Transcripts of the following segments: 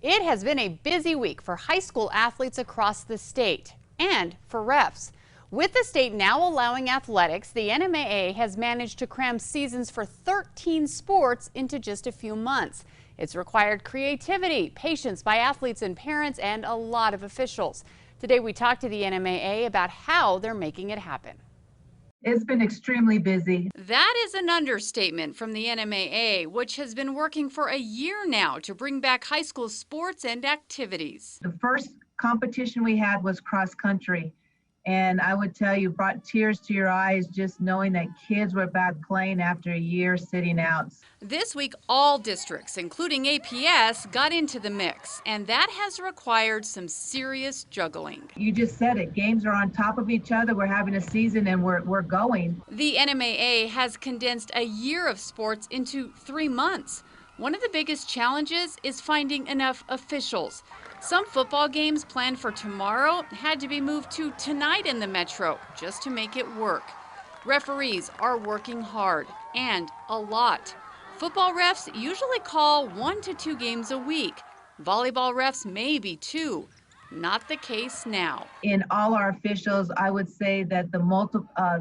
It has been a busy week for high school athletes across the state and for refs. With the state now allowing athletics, the NMAA has managed to cram seasons for 13 sports into just a few months. It's required creativity, patience by athletes and parents, and a lot of officials. Today we talked to the NMAA about how they're making it happen. It's been extremely busy. That is an understatement from the NMAA, which has been working for a year now to bring back high school sports and activities. The first competition we had was cross country. And I would tell you, brought tears to your eyes just knowing that kids were back playing after a year sitting out. This week, all districts, including APS, got into the mix, and that has required some serious juggling. You just said it. Games are on top of each other. We're having a season and we're going. The NMAA has condensed a year of sports into 3 months. One of the biggest challenges is finding enough officials. Some football games planned for tomorrow had to be moved to tonight in the metro just to make it work. Referees are working hard and a lot. Football refs usually call 1 to 2 games a week. Volleyball refs maybe 2. Not the case now. In all our officials, I would say that the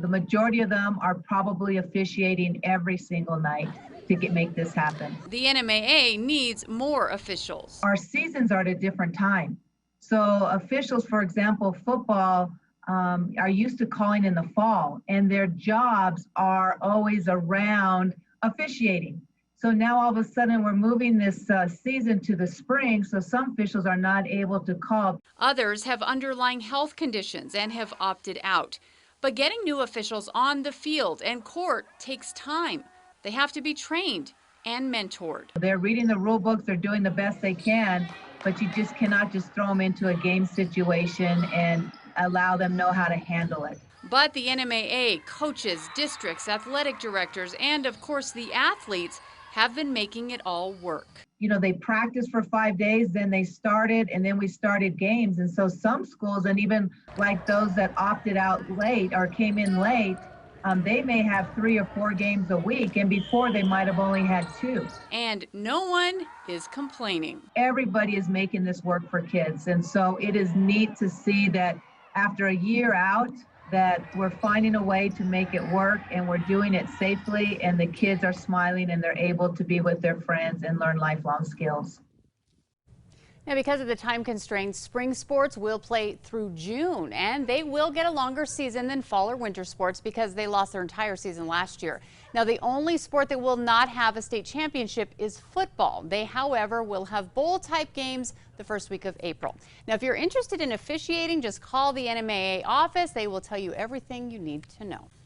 majority of them are probably officiating every single night to make this happen. The NMAA needs more officials. Our seasons are at a different time. So officials, for example, football, are used to calling in the fall, and their jobs are always around officiating. So now all of a sudden we're moving this season to the spring, so some officials are not able to call. Others have underlying health conditions and have opted out. But getting new officials on the field and court takes time. They have to be trained and mentored. They're reading the rule books, they're doing the best they can, but you just cannot just throw them into a game situation and allow them know how to handle it. But the NMAA, coaches, districts, athletic directors, and of course the athletes have been making it all work. You know, they practiced for 5 days, then they started, and then we started games. And so some schools, and even like those that opted out late or came in late, they may have 3 or 4 games a week, and before they might have only had 2. And no one is complaining. Everybody is making this work for kids, and so it is neat to see that after a year out, that we're finding a way to make it work, and we're doing it safely, and the kids are smiling and they're able to be with their friends and learn lifelong skills. Now, because of the time constraints, spring sports will play through June, and they will get a longer season than fall or winter sports because they lost their entire season last year. Now, the only sport that will not have a state championship is football. They, however, will have bowl-type games the first week of April. Now, if you're interested in officiating, just call the NMAA office. They will tell you everything you need to know.